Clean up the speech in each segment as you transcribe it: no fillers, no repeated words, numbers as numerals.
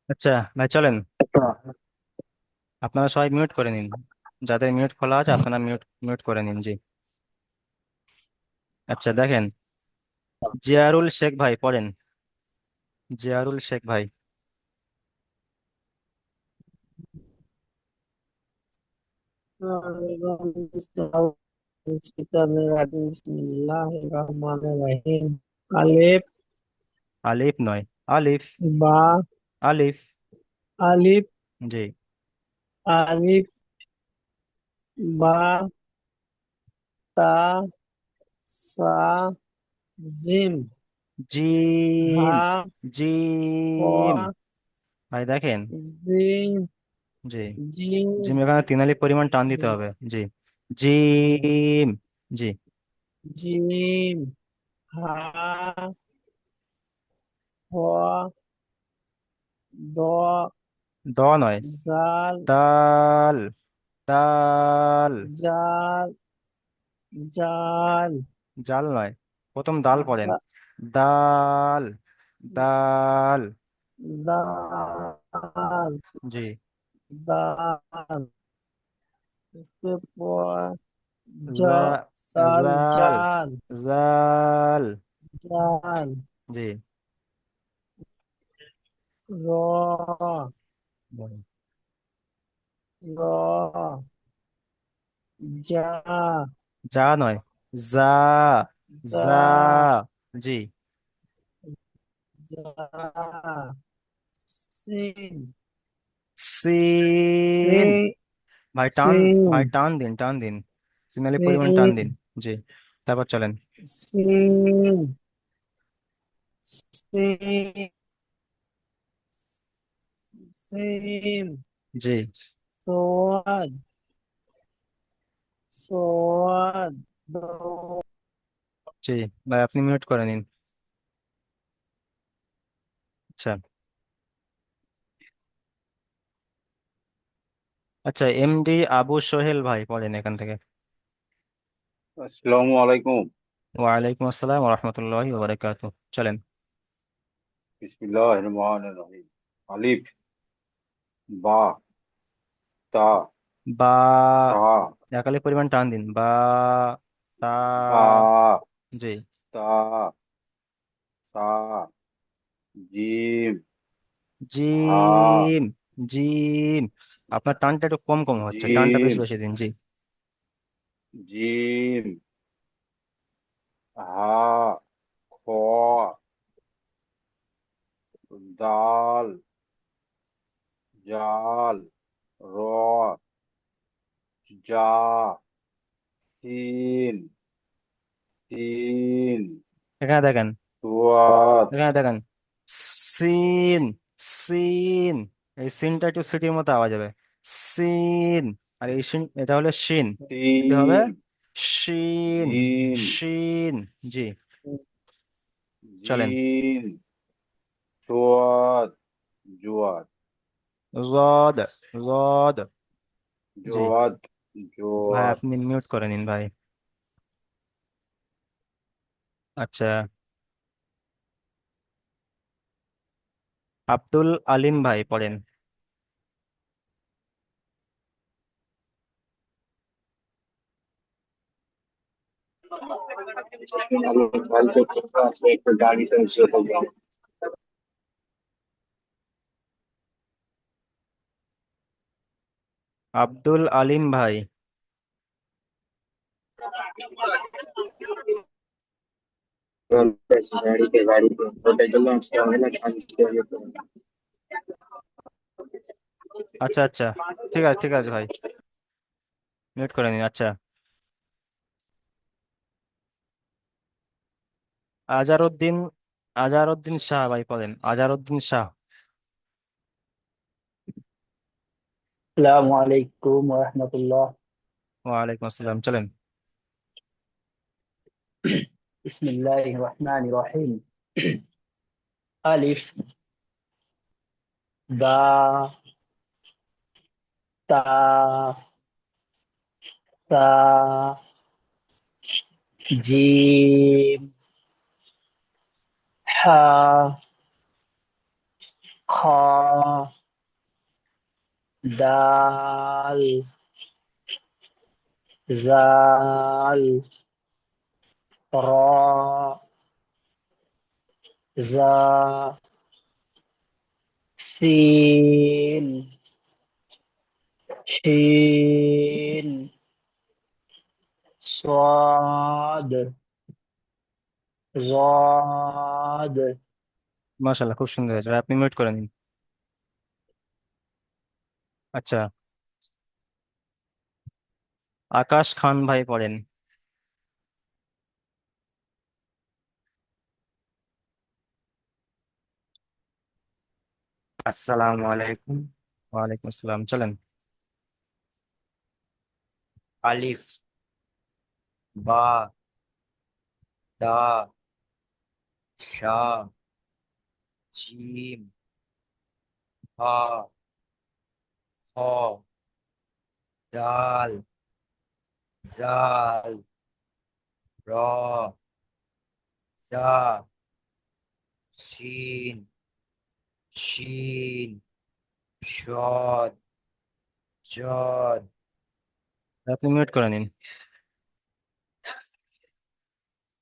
আচ্ছা ভাই চলেন, আপনারা সবাই মিউট করে নিন। যাদের মিউট খোলা আছে আপনারা মিউট মিউট করে নিন। জি। আচ্ছা দেখেন, জিয়ারুল শেখ ভাই পড়েন। জিয়ারুল শেখ ভাই। Bismillahirrahmanirrahim. Alif, আলিফ নয়, আলিফ। ba, আলিফ। alif, জি। alif, ba, ta, sa, zim, gym. ha, gym. ho, ভাই দেখেন। zim, জি। jim, জিম এখানে তিন আলিফ পরিমাণ টান দিতে হবে। জি। জিম। জি। jim, ha, ho, do, দ নয়, zal, দাল। দাল। jal, jal, জাল নয়, প্রথম দাল পড়েন। da- দাল। দাল। dal, জি। dal, এরপর জা। জাল, জাল। জাল, জাল। জাল, জি। র, র, যা, যা নয়, যা। যা, যা। জি। যা, সিন, সিন। ভাই টান। সিন, ভাই টান দিন, টান দিন। সিগনালের পরিমাণ টান সিন, দিন। জি। তারপর চলেন। সিন, সিন, সিন, জি। সোয়াদ, সোয়াদ, জি। ভাই আপনি মিউট করে নিন। আচ্ছা। আচ্ছা, এমডি আবু সোহেল ভাই পড়েন এখান থেকে। আসসালামু আলাইকুম। ওয়ালাইকুম আসসালাম রহমতুল্লাহি ওয়া চলেন। বিসমিল্লাহির রহমানির রহিম। আলিফ, বা, তা, বা। সা, একালে পরিমাণ টান দিন। বা। তা। বা, জি। তা, সা, জিম, হা, জিম। জিম। আপনার টানটা একটু কম কম হচ্ছে, টানটা বেশি জিম, বেশি দিন। জি। জিম, হা, খ, দাল, জাল, র, জা, সিন, সিন, এখানে দেখেন। সুয়াদ, এখানে দেখেন। সিন। সিন। এই সিনটা একটু সিটির মতো আওয়াজ হবে। সিন। আর এই সিন, এটা হলো শিন। এটি হবে সিন, শিন। জিম, শিন। জি। চলেন। জিম, সোয়াদ, জোয়াদ, রদ। রদ। জি। জোয়াদ, ভাই জোয়াদ। আপনি মিউট করে নিন ভাই। আচ্ছা। আব্দুল আলিম ভাই পড়েন। আছে একটা গাড়িতে এসে বললাম। আব্দুল আলিম ভাই। গাড়িতে ওটার জন্য আজকে অনেক খালি আচ্ছা আচ্ছা, ঠিক আছে ঠিক আছে ভাই, মিউট করে নিন। আচ্ছা। আজারউদ্দিন। আজারউদ্দিন শাহ ভাই পড়েন। আজারউদ্দিন শাহ। السلام عليكم ورحمة الله. ওয়ালাইকুম আসসালাম। চলেন। بسم الله الرحمن الرحيم. ألف، با، تا، تا، جيم، حا، خا، দাল, জাল, র, জা, সিন, শিন, صاد، ضاد। মাশাআল্লাহ, খুব সুন্দর হয়েছে ভাই, আপনি মিউট করে নিন। আচ্ছা, আকাশ খান ভাই পড়েন। আসসালামু আলাইকুম। ওয়ালাইকুম আসসালাম, চলেন। আলিফ, বা, দা, শা, জিম, হা, খ, ডাল, জাল, র, জা, শিন, শিন, শদ, জদ। আপনি মিউট করে নিন।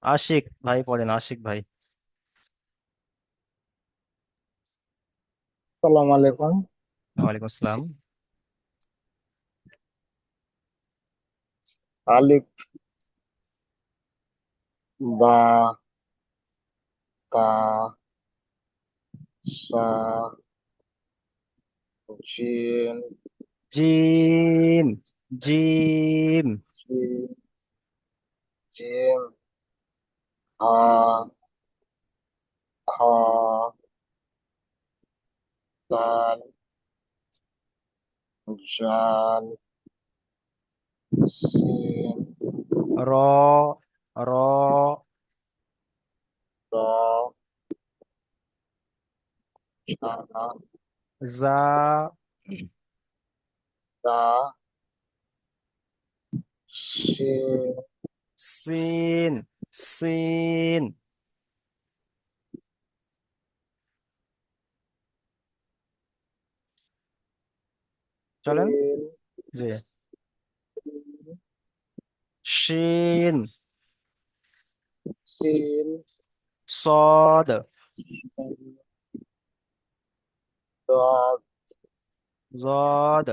আশিক ভাই পড়েন, আশিক ভাই। আসসালামু আলাইকুম। ওয়ালাইকুম আসসালাম। আলিফ, বা, তা, সা, জিম, জিম, জিম, জিম, জিম, হা, খ, দাল, জাল, সিন, র, র, র, ঝা, জা, দা, শিন, সিন, সিন। চলেন। শিন, জি। শিন, সিন, সদ, দাল, জদ।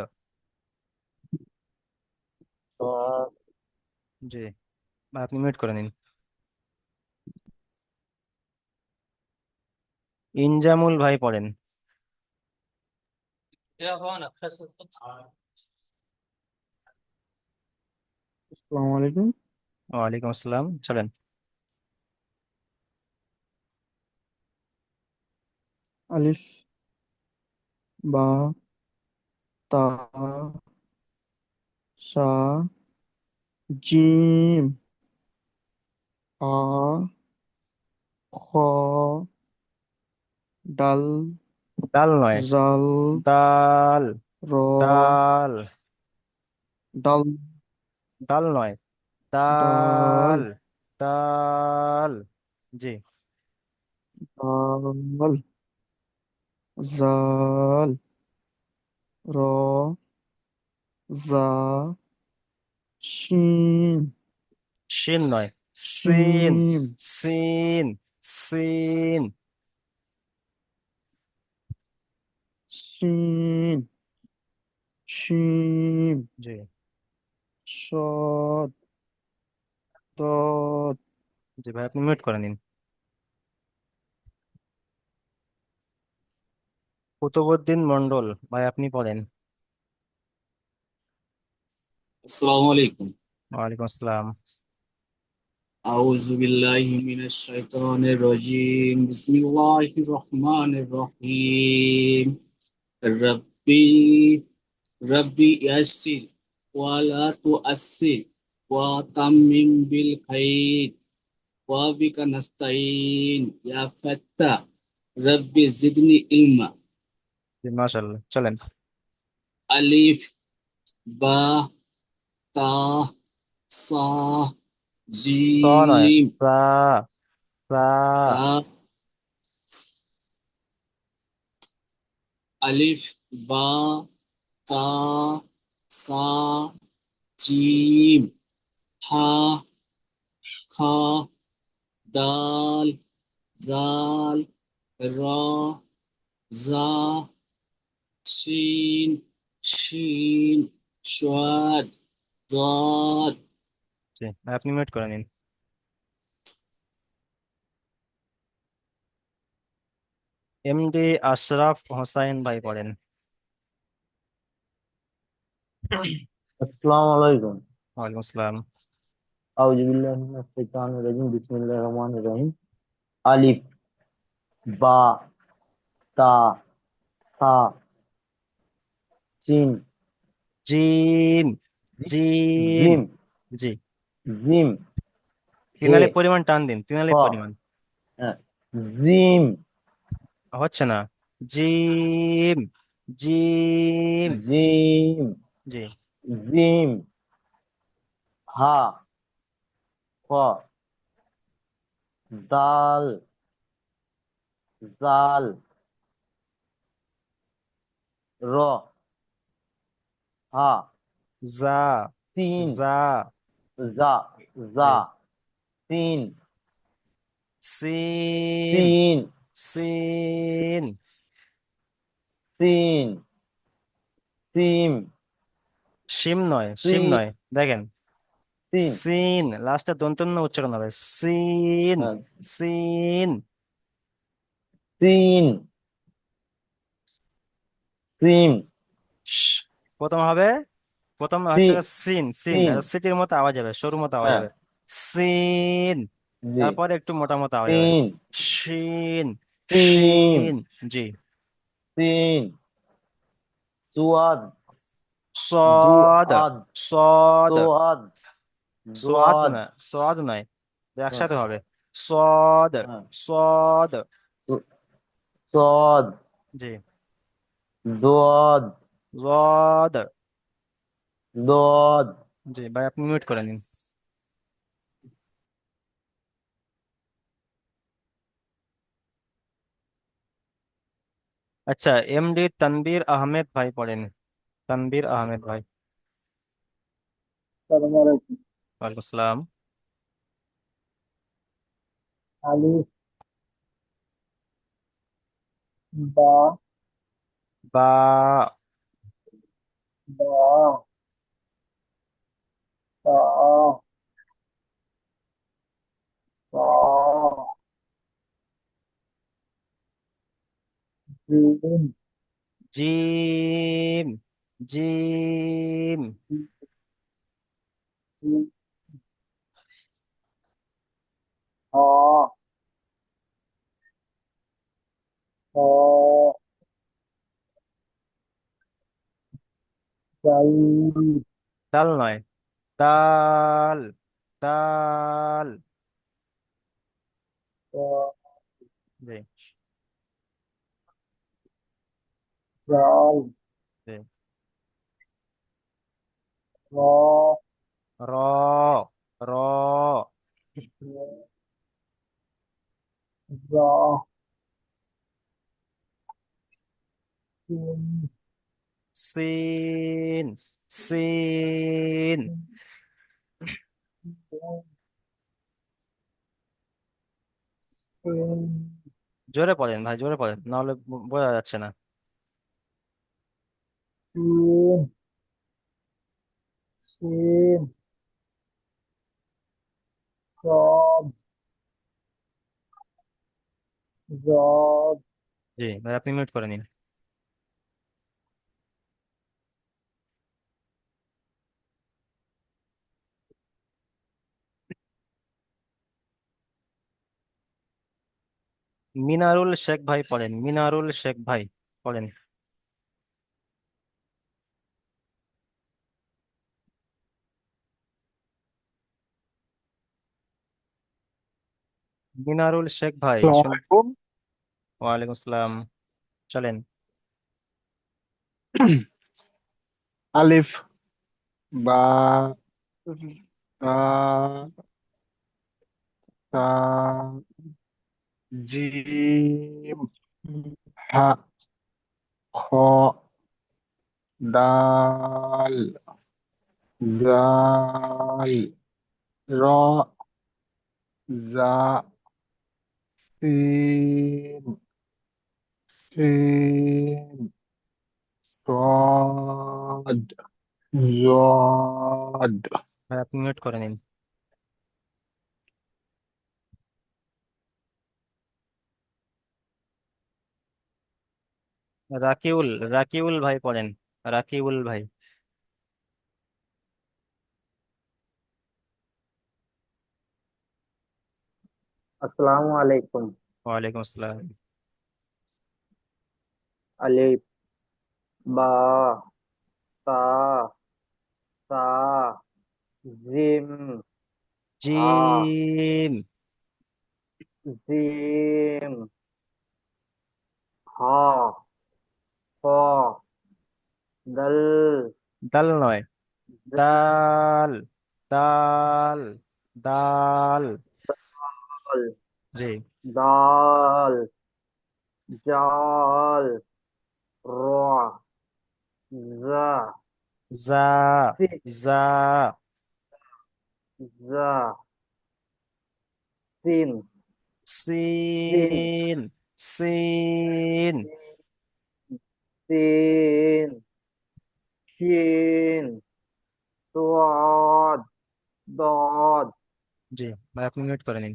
দাল, জি, আপনি মিউট করে নিন। ইনজামুল ভাই পড়েন। আসসালামু আলাইকুম। ওয়ালাইকুম আসসালাম, চলেন। আলিফ, বা, তা, সা, জিম, হা, খ, ডাল, ডাল নয়, জাল, দাল, র, দাল, ডাল, দাল নয়, ডাল, দাল, দাল। জি। ডাল, জাল, র, জা, শিম, শিন নয়, সিন, শিম, সিন, সিন। শিম, শিম, জি। সদ, দদ। জি ভাই, আপনি মিউট করে নিন। কুতুবউদ্দিন মন্ডল ভাই, আপনি পড়েন। আসসালামু আলাইকুম। ওয়ালাইকুম আসসালাম। আউযু বিল্লাহি মিনাশ শাইতানির রাজিম। বিসমিল্লাহির রহমানির রহিম। রাব্বি রাব্বি ইয়াসসির ওয়া লা তুআসসির ওয়া তাম্মিম বিল খাইর ওয়া বিকা নাস্তাইন ইয়া ফাত্তাহ রাব্বি জিদনি ইলমা। জি, মাশাআল্লাহ, চলেন। আলিফ, বা, তা, সা, ত নয়, জিম, সা, সা, তা, আলিফ বা তা সা জিম হা খা দাল জাল রা জা সিন শিন সাদ দাদ। জি ভাই, আপনি মিউট করে নিন। এমডি আশরাফ হোসাইন ভাই পড়েন। আসসালামু আলাইকুম। ওয়ালাইকুম আসসালাম। আউযু বিল্লাহি মিনাশ শাইতানির রাজিম। বিসমিল্লাহির রহমানির রহিম। আলিফ বা তা সা জিম জিম, জিম। জিম জি, জিম তিন হে আলিফ পরিমাণ টান দিন, তিন খ আলিফ পরিমাণ। হ্যাঁ, জিম হচ্ছে না। জিম, জিম। জিম জি, জিম হা খ দাল জাল র হা জা, তিন জা। জা জি, জা তিন সিন, তিন সিন। তিন সিম শিম নয়, শিম তিন নয়। দেখেন, তিন সিন লাস্টে দন্তন্য উচ্চারণ হবে। সিন, হ্যাঁ, সিন। তিন সিম শ, প্রথম হবে, প্রথম হচ্ছে তিন সিন, সিন তিন এটা সিটির মতো আওয়াজ হবে, সরু মতো আওয়াজ হ্যাঁ হবে। সিন। জি তারপরে একটু মোটা মতো আওয়াজ হবে। তিন শিন, তিন শিন। জি। তিন সুয়াদ সদ, দুআদ সদ। সোয়াদ সোয়াদ দুআদ না, সোয়াদ নয়, হ্যাঁ একসাথে হবে। সদ, হ্যাঁ, সদ। সদ জি। দুআদ রদ। দদ জি ভাই, আপনি মিউট করে নিন। আচ্ছা, এমডি তানবীর আহমেদ ভাই পড়েন। তানবীর আহমেদ ভাই। আসসালামু আলাইকুম। ওয়ালাইকুম আসসালাম। আলিফ বা বা, বা তা সা জিম জিম, জিম। জিম হা হ জাই ডাল নয়, ডাল, ডাল। জি, জাল জি। র র, র। জা সিন সিন, সিন। সিন জোরে পড়েন ভাই, জোরে পড়েন, নাহলে বোঝা যাচ্ছে না। সিন সিন সদ জদ জি ভাই, আপনি মিউট করে নিন। মিনারুল শেখ ভাই পড়েন, মিনারুল শেখ ভাই পড়েন। মিনারুল শেখ ভাই আসসালামু শুন। আলাইকুম। ওয়ালাইকুম আসসালাম। চলেন। আলিফ বা তা তা জিম হা খ দাল জাল র জা সিন শিন صاد জদ। ভাই আপনি মিউট করে নিন। রাকিউল, রাকিউল ভাই পড়েন। রাকিউল ভাই। আসসালামু আলাইকুম। ওয়ালাইকুম আসসালাম। আলিফ বা তা সা জিম হা জিম। জিম হা খ দল দাল নয়, দাল, দাল, দাল। দল জি। দাল জাল র জা জা, সি- জা, জা সিন সিন সিন, সিন। সিন শিন صاد ضاد জি, ভাই আপনি মিউট করে নিন।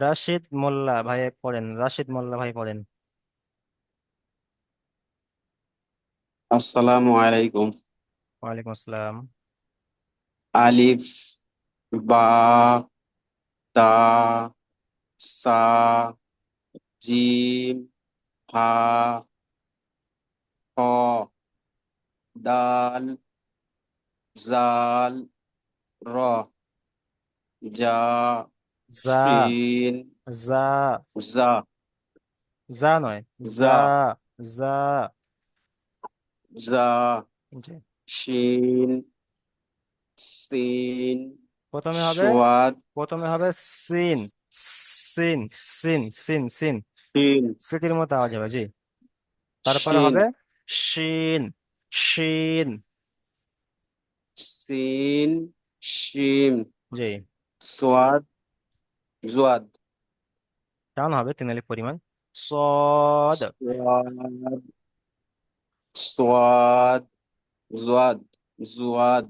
রাশিদ মোল্লা ভাই পড়েন, রাশিদ মোল্লা ভাই পড়েন। আসসালামু আলাইকুম। ওয়ালাইকুম আসসালাম। আলিফ বা তা সা জিম হা খ দাল জাল র জা জা, শিন জা, জা জা নয়, জা, জা জা। জা জি। শিন সিন প্রথমে হবে, সোয়াদ প্রথমে হবে সিন, সিন, সিন, সিন, সিন। শিন সিটির মতো আওয়াজ হবে, জি। তারপরে শিন হবে শিন, শিন। সিন শিন জি। সোয়াদ জোয়াদ টান হবে 3 আলিফ পরিমাণ। সদ, সোয়াদ সোয়াদ জোয়াদ জোয়াদ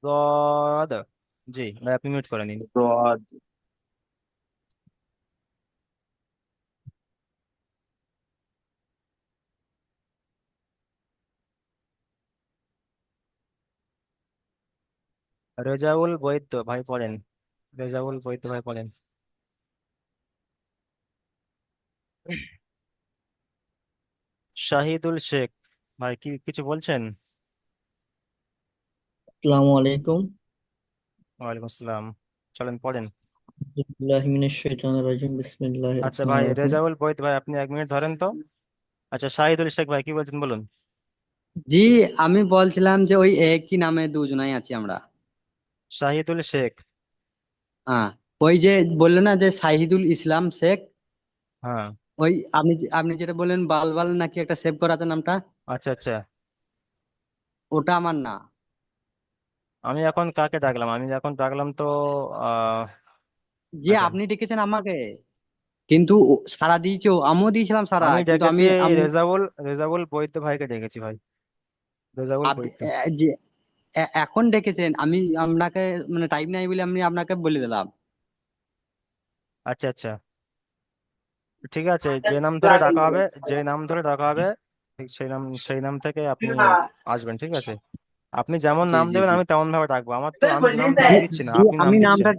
সদ। জি ভাই আপনি মিউট করে নিন। জোয়াদ রেজাউল বৈদ্য ভাই পড়েন, রেজাউল বৈদ্য ভাই পড়েন। শাহিদুল শেখ ভাই কি কিছু বলছেন? আসসালামু আলাইকুম। ওয়ালাইকুম আসসালাম। চলেন পড়েন। বিসমিল্লাহি মিনাশ শাইতানির রাজিম বিসমিল্লাহির আচ্ছা ভাই রহমানির রহিম। রেজাউল বৈদ্য ভাই আপনি 1 মিনিট ধরেন তো। আচ্ছা শাহিদুল শেখ ভাই কি বলছেন বলুন। জি, আমি বলছিলাম যে ওই একই নামে দুজনাই আছি আমরা। শাহিদুল শেখ। হ্যাঁ, ওই যে বললো না যে শাহিদুল ইসলাম শেখ, হ্যাঁ। ওই আপনি যেটা বললেন বালবাল নাকি একটা সেভ করা আছে নামটা, আচ্ছা আচ্ছা। ওটা আমার না। আমি এখন কাকে ডাকলাম? আমি এখন ডাকলাম তো আহ যে আচ্ছা, আপনি ডেকেছেন আমাকে, কিন্তু সারা দিয়েছো, আমিও দিয়েছিলাম সারা, আমি কিন্তু ডেকেছি আমি এই আমি রেজাউল, রেজাউল বৈদ্য ভাইকে ডেকেছি ভাই, রেজাউল বৈদ্য। যে এখন ডেকেছেন, আমি আপনাকে মানে টাইম নাই বলে আমি আপনাকে বলে দিলাম। আচ্ছা আচ্ছা, ঠিক আছে। যে নাম ধরে ডাকা হবে, যে নাম ধরে ডাকা হবে ঠিক সেই নাম, সেই নাম থেকে আপনি আসবেন, ঠিক আছে? আপনি যেমন জি নাম জি দেবেন জি আমি তেমন ভাবে ডাকবো। আমার তো আমি নাম ঠিক দিচ্ছি না, যে আপনি নাম আমি দিচ্ছেন। নামটা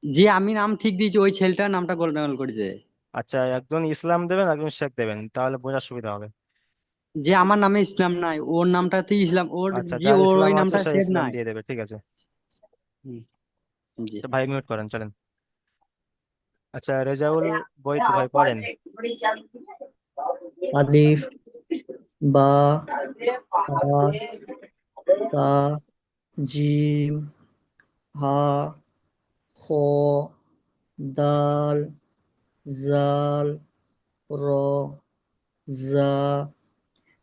যে আমি নাম ঠিক দিয়েছি, ওই ছেলেটার নামটা গোলমাল করেছে। আচ্ছা, একজন ইসলাম দেবেন একজন শেখ দেবেন, তাহলে বোঝার সুবিধা হবে। যে আমার নামে ইসলাম নাই, ওর নামটাতেই ইসলাম, ওর আচ্ছা, যে যার ওর ইসলাম ওই আছে নামটা সে সেভ ইসলাম নাই। দিয়ে দেবে, ঠিক আছে। হুম, জি। আচ্ছা ভাই মিউট করেন, চলেন। আচ্ছা রেজাউল বৈদ্য ভাই পড়েন। আলিফ বা তা সা জিম হা খ দাল জাল র, জা,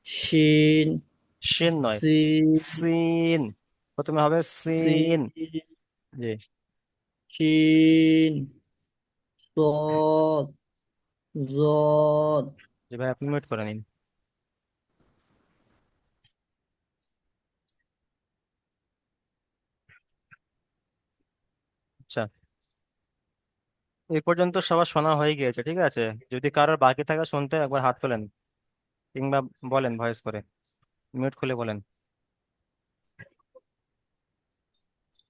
শিন, শিন নয়, সিন, সিন। প্রথমে হবে সিন, সিন। জি। শিন, সদ, জদ, জি ভাই, আপনি মিউট করে নিন। আচ্ছা, এই পর্যন্ত সবার শোনা হয়ে গিয়েছে, ঠিক আছে? যদি কারোর বাকি থাকে শুনতে, একবার হাত তোলেন কিংবা বলেন ভয়েস করে, মিউট খুলে বলেন।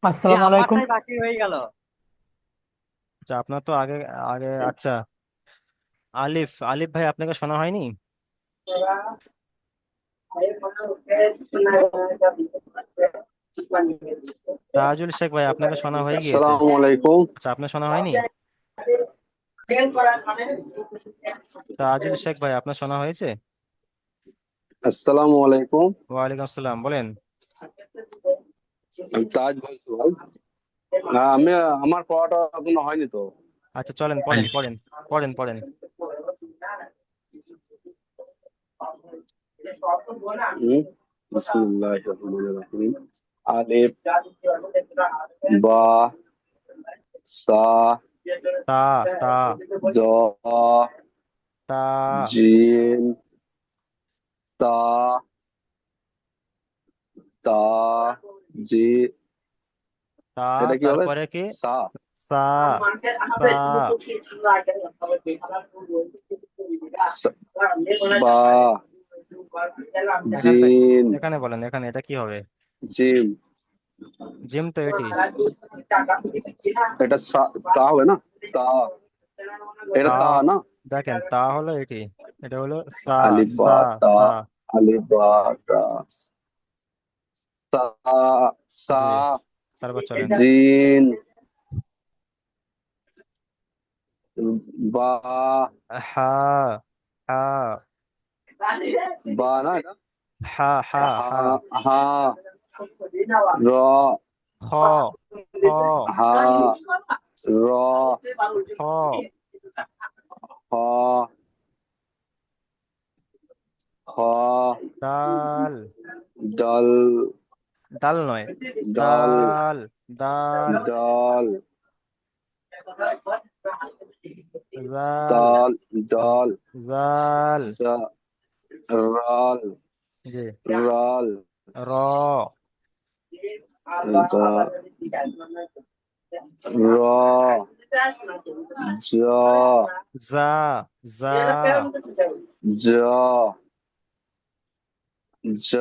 আসসালামু আলাইকুম। আমারটাই বাকি হয়ে গেল। আচ্ছা, আপনার তো আগে আগে আচ্ছা, আলিফ, আলিফ ভাই আপনাকে শোনা হয়নি? তাজুল শেখ ভাই আপনাকে শোনা হয়ে গিয়েছে? আসসালামু আলাইকুম। আচ্ছা, আপনার শোনা হয়নি? তাজুল শেখ ভাই আপনার শোনা হয়েছে? আসসালামু আলাইকুম। ওয়ালাইকুম আসসালাম, বলেন। আমি তাজ বলছি ভাই। আমি আমার পড়াটা এখনো হয়নি তো। আচ্ছা, চলেন পড়েন পড়েন পড়েন পড়েন। বিসমিল্লাহির রহমানির রহিম। আলিফ, বা, সা, তা, তা, দ, তা, জিম, তা, তা, জি। তা, এটা কি হবে? তারপরে কি? সা, সা, সা, সা- বা, এখান থেকে, জিন, এখানে বলেন, এখানে এটা কি হবে? জিম। জিম তো এটি। এটা তা হবে না? তা, এটা তা, তা না? দেখেন তা হলো এটি, এটা হলো সা। আলিফ সা, বা তা, সা। আলিফ বা তা, সা, সা, জি, তারপর চলেন। জিন, বা, হা, হা, বা না এটা? হা, হা, হা, হা, হা, র, হ, হ, হা, র, হ, হ, হ, দাল, দল, দাল নয়, দল, দাল, দাল, দল, জাল, দল, দল, জাল। রল, জি। রল, র, র, জ, জা, জা, জ, জ,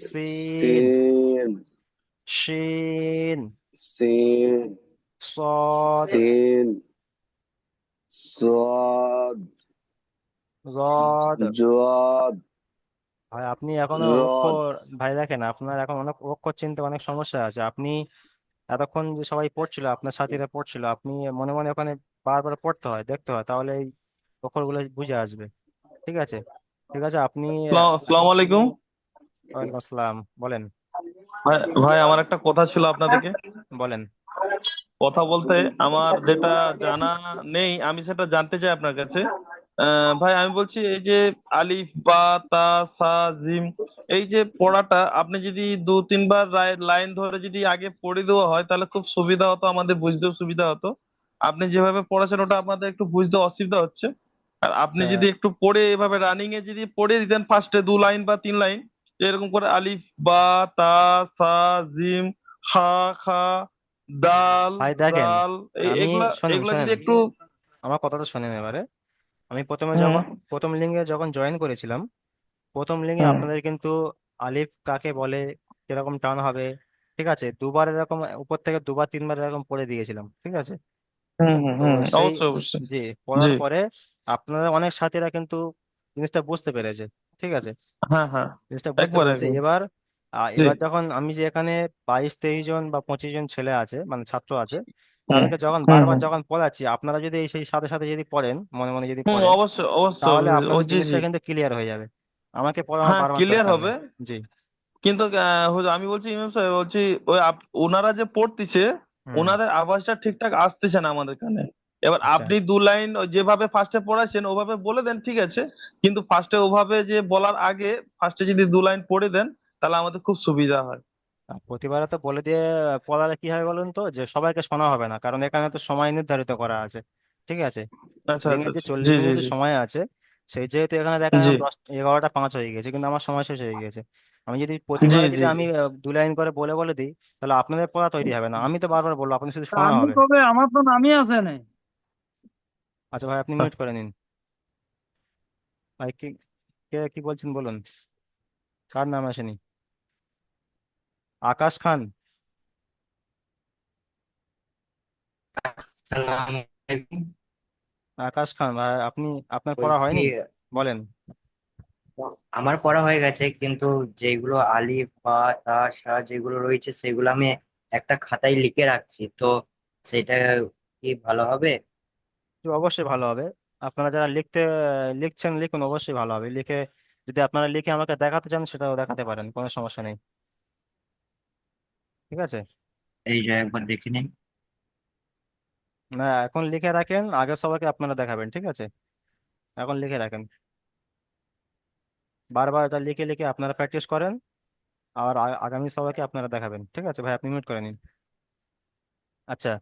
সিন, সিন, শিন, সিন, সদ, সিন, সদ, রদ। জদ, ভাই আপনি এখনো রদ। অক্ষর, ভাই দেখেন আপনার এখন অনেক অক্ষর চিনতে অনেক সমস্যা আছে। আপনি এতক্ষণ যে সবাই পড়ছিল, আপনার সাথীরা পড়ছিল, আপনি মনে মনে ওখানে বারবার পড়তে হয়, দেখতে হয়, তাহলে এই অক্ষরগুলো বুঝে আসবে। ঠিক আছে, ঠিক আছে, আপনি আসসালামু আলাইকুম। ওয়ালাইকুম আসসালাম, বলেন। ভাই ভাই, আমার একটা কথা ছিল আপনাদেরকে। বলেন। কথা বলতে আমার যেটা জানা নেই, আমি সেটা জানতে চাই আপনার কাছে। ভাই আমি বলছি, এই যে আলিফ বা তা সা জিম, এই যে পড়াটা আপনি যদি দু তিনবার লাইন ধরে যদি আগে পড়ে দেওয়া হয় তাহলে খুব সুবিধা হতো, আমাদের বুঝতেও সুবিধা হতো। আপনি যেভাবে পড়াছেন ওটা আমাদের একটু বুঝতে অসুবিধা হচ্ছে। আর আপনি আচ্ছা, যদি একটু পড়ে এভাবে রানিং এ যদি পড়ে দিতেন ফার্স্টে 2 লাইন বা 3 লাইন, এরকম করে আলিফ বা তা সা জিম হা খা দাল ভাই দেখেন, জাল, আমি, এগুলা শোনেন এগুলা শোনেন, যদি একটু। আমার কথাটা শোনেন এবারে। আমি প্রথমে হুম যখন প্রথম লিঙ্গে যখন জয়েন করেছিলাম, প্রথম লিঙ্গে হুম আপনাদের কিন্তু আলিফ কাকে বলে, কিরকম টান হবে, ঠিক আছে, দুবার এরকম উপর থেকে দুবার তিনবার এরকম পড়ে দিয়েছিলাম, ঠিক আছে? হুম হুম তো হুম, সেই, অবশ্যই অবশ্যই। জি, জি। পড়ার পরে আপনারা অনেক সাথীরা কিন্তু জিনিসটা বুঝতে পেরেছে, ঠিক আছে, হ্যাঁ হ্যাঁ, জিনিসটা বুঝতে একবার পেরেছে। একবার। এবার জি। এবার যখন আমি যে এখানে 22-23 জন বা 25 জন ছেলে আছে, মানে ছাত্র আছে, হুম তাদেরকে যখন হুম বারবার হুম যখন পড়াচ্ছি, আপনারা যদি সেই সাথে সাথে যদি পড়েন, মনে মনে যদি হুম, পড়েন, অবশ্যই অবশ্যই তাহলে অবশ্যই। ও আপনাদের জি জিনিসটা জি। কিন্তু ক্লিয়ার হয়ে যাবে। আমাকে পড়ানোর হ্যাঁ, বারবার ক্লিয়ার দরকার নেই। হবে। জি। কিন্তু হুজুর, আমি বলছি ইমাম সাহেব, বলছি ওই ওনারা যে পড়তিছে, হুম। ওনাদের আওয়াজটা ঠিকঠাক আসতেছে না আমাদের কানে। এবার আচ্ছা আপনি 2 লাইন যেভাবে ফার্স্টে পড়াইছেন ওভাবে বলে দেন, ঠিক আছে, কিন্তু ফার্স্টে ওভাবে যে বলার আগে ফার্স্টে যদি 2 লাইন পড়ে দেন তাহলে আমাদের খুব সুবিধা হয়। প্রতিবারে তো বলে দিয়ে পড়ালে কি হবে বলুন তো, যে সবাইকে শোনা হবে না, কারণ এখানে তো সময় নির্ধারিত করা আছে। ঠিক আছে, আচ্ছা আচ্ছা ইংরেজি আচ্ছা, চল্লিশ জি জি মিনিট যে জি সময় আছে, সেই যেহেতু এখানে দেখা জি গেল 11টা 5 হয়ে গেছে, কিন্তু আমার সময় শেষ হয়ে গেছে। আমি যদি জি প্রতিবারে যদি জি জি। আমি 2 লাইন করে বলে বলে দিই, তাহলে আপনাদের পড়া তৈরি হবে না, আমি তো বারবার বলবো, আপনি শুধু শোনা আমি হবে। কবে, আমার তো নামই আছে না। আচ্ছা ভাই, আপনি মিউট করে নিন। ভাই কি, কে কি বলছেন বলুন, কার নাম আসেনি? আকাশ খান? আসসালামু আলাইকুম। আকাশ খান ভাই, আপনি, আপনার পড়া বলছি হয়নি? বলেন। আমার পড়া হয়ে গেছে, কিন্তু যেগুলো আলিফ বা তা সা যেগুলো রয়েছে সেগুলো আমি একটা খাতায় লিখে রাখছি, তো সেটা কি ভালো হবে? তো অবশ্যই ভালো হবে। আপনারা যারা লিখছেন লিখুন, অবশ্যই ভালো হবে লিখে। যদি আপনারা লিখে আমাকে দেখাতে চান, সেটাও দেখাতে পারেন, কোনো সমস্যা নেই। ঠিক আছে। এই যে একবার দেখে নিন। না, এখন লিখে রাখেন, আগে সবাইকে আপনারা দেখাবেন, ঠিক আছে? এখন লিখে রাখেন, বারবার এটা লিখে লিখে আপনারা প্র্যাকটিস করেন, আর আগামী সবাইকে আপনারা দেখাবেন। ঠিক আছে ভাই, আপনি মিউট করে নিন। আচ্ছা,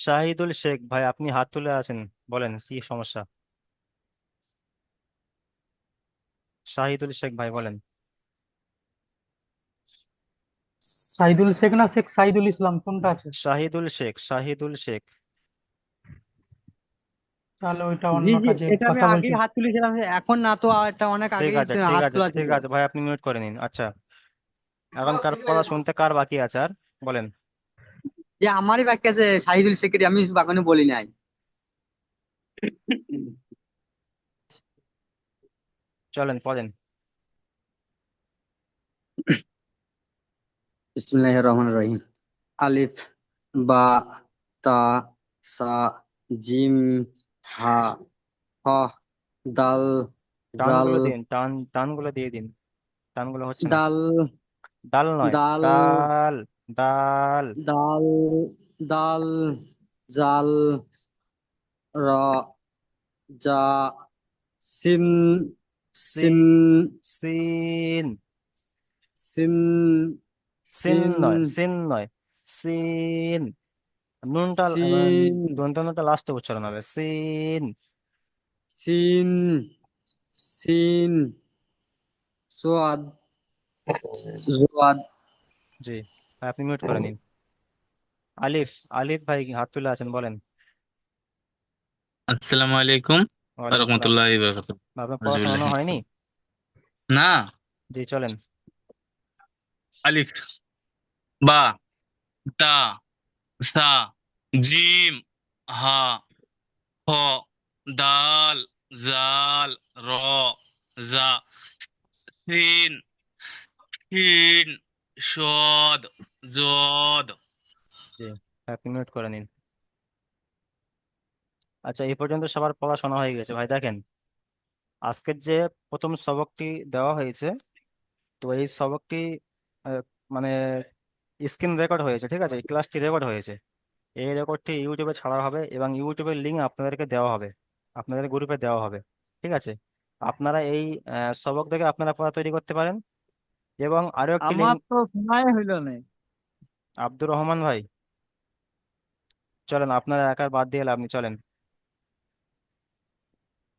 শাহিদুল শেখ ভাই, আপনি হাত তুলে আছেন, বলেন কি সমস্যা? শাহিদুল শেখ ভাই বলেন। সাইদুল শেখ না শেখ সাইদুল ইসলাম, কোনটা আছে? শাহিদুল শেখ, শাহিদুল শেখ। তাহলে ওইটা জি অন্য জি, কাজে এটা আমি কথা আগেই বলছেন। হাত তুলেছিলাম, এখন না তো, এটা অনেক ঠিক আগেই আছে ঠিক হাত আছে তোলা ঠিক ছিল। আছে ভাই, আপনি মিউট করে নিন। আচ্ছা, এখন কার কথা শুনতে কার বাকি আছে আর, বলেন। যে আমারই বাকি আছে শাহিদুল শেখের, আমি বাগানে বলি নাই। চলেন পড়েন। বিসমিল্লাহির রহমানির রহিম। আলিফ, বা, তা, সা, জিম, হা, হ, দাল, জাল, টানগুলো দিন, টানগুলো দিয়ে দিন, টানগুলো হচ্ছে না। দাল, ডাল নয়, দাল, ডাল, ডাল। দাল, দাল, জাল, র, জা, সিন, সি সিন, সিন। সিন, সিন সিন, নয়, সিন নয়, সিন। নুনটা সিন, দন্তনুটা লাস্টে উচ্চারণ হবে, সিন। সিন, সিন, সোয়াদ, জোয়াদ। জি, আপনি মিউট করে নিন। আলিফ, আলিফ ভাই হাত তুলে আছেন, বলেন। আসসালামু আলাইকুম ওয়ালাইকুম আসসালাম। রহমতুল্লাহি বারাকাতুহু। আপনার পড়া শোনানো আউযুবিল্লাহি মিনাশ হয়নি? শাইতানির না। জি চলেন। আলিফ, বা, তা, সা, জিম, হা, হ, দাল, জাল, র, জা, সিন, শিন, সদ, জদ। জি, আপনি মিউট করে নিন। আচ্ছা, এই পর্যন্ত সবার পড়া শোনা হয়ে গেছে ভাই, দেখেন আজকের যে প্রথম সবকটি দেওয়া হয়েছে, তো এই সবকটি আহ, মানে স্ক্রিন রেকর্ড হয়েছে, ঠিক আছে, এই ক্লাসটি রেকর্ড হয়েছে। এই রেকর্ডটি ইউটিউবে ছাড়া হবে, এবং ইউটিউবের লিঙ্ক আপনাদেরকে দেওয়া হবে, আপনাদের গ্রুপে দেওয়া হবে। ঠিক আছে, আপনারা এই সবক থেকে আপনারা পড়া তৈরি করতে পারেন। এবং আরো একটি লিঙ্ক। আমার তো শোনাই হইল না। আব্দুর রহমান ভাই, চলেন, আপনারা একার বাদ দিয়ে লাভ নেই, চলেন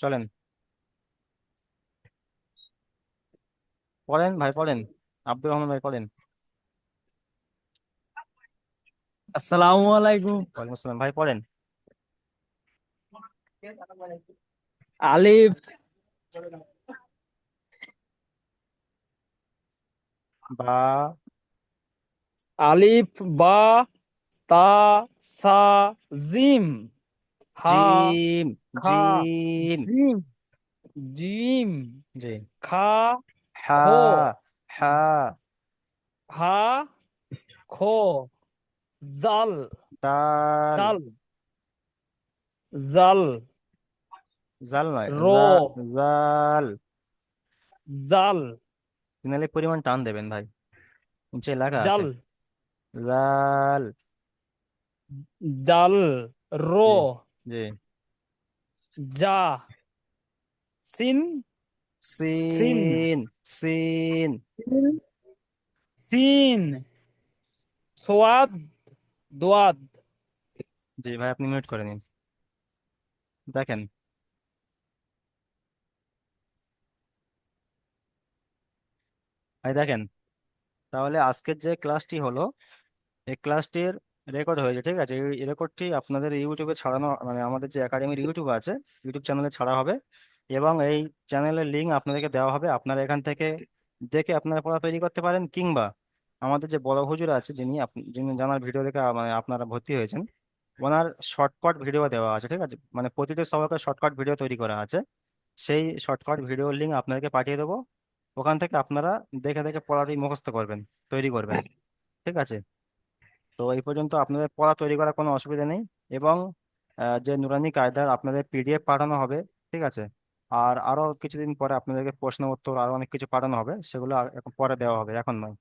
চলেন, পড়েন ভাই পড়েন, আব্দুর রহমান ভাই পড়েন। আসসালামু আলাইকুম। ওয়ালাইকুম আসসালাম ভাই, পড়েন। আলিফ, বা, আলিফ, বা, তা, সা, জিম, হা, জিম, খা, জিম। জিম, জিম, জি, খা, হা, খ, হা, হা, খ, জাল, দাল, জাল, জাল, জাল নয়, র, জাল। জাল, ফিনালি পরিমাণ টান দেবেন ভাই, নিচে লেখা আছে, জাল, জাল। জাল, রো, জি জি। জা, সিন, সিন, সিন সিন। সিন, সোয়াদ, দোয়াদ। জি ভাই, আপনি মিউট করে নিন। দেখেন, ভাই দেখেন, তাহলে আজকের যে ক্লাসটি হলো, এই ক্লাসটির রেকর্ড হয়েছে, ঠিক আছে? এই রেকর্ডটি আপনাদের ইউটিউবে ছাড়ানো, মানে আমাদের যে একাডেমির ইউটিউব আছে, ইউটিউব চ্যানেলে ছাড়া হবে। এবং এই চ্যানেলের লিঙ্ক আপনাদেরকে দেওয়া হবে, আপনারা এখান থেকে দেখে আপনারা পড়া তৈরি করতে পারেন। কিংবা আমাদের যে বড় হুজুর আছে, যিনি জানার ভিডিও দেখে মানে আপনারা ভর্তি হয়েছেন, ওনার শর্টকাট ভিডিও দেওয়া আছে, ঠিক আছে? মানে প্রতিটি সবকের শর্টকাট ভিডিও তৈরি করা আছে। সেই শর্টকাট ভিডিওর লিঙ্ক আপনাদেরকে পাঠিয়ে দেবো। ওখান থেকে আপনারা দেখে দেখে পড়াটি মুখস্থ করবেন, তৈরি করবেন, ঠিক আছে? তো এই পর্যন্ত আপনাদের পড়া তৈরি করার কোনো অসুবিধা নেই। এবং যে নুরানি কায়দার আপনাদের পিডিএফ পাঠানো হবে, ঠিক আছে? আর আরো কিছুদিন পরে আপনাদেরকে প্রশ্ন উত্তর আরো অনেক কিছু পাঠানো হবে, সেগুলো এখন পরে দেওয়া হবে, এখন নয়।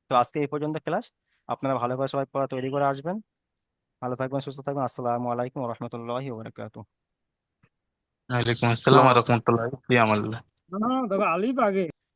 তো আজকে এই পর্যন্ত ক্লাস। আপনারা ভালো করে সবাই পড়া তৈরি করে আসবেন। ভালো থাকবেন, সুস্থ থাকবেন। আসসালামু আলাইকুম রহমতুল্লাহি ওবরাকাতুহ। ওয়ালাইকুম আসসালাম ওয়া রাহমাতুল্লাহি ফি আমাল্লাহ। না, না, দেখো আলিফ আগে।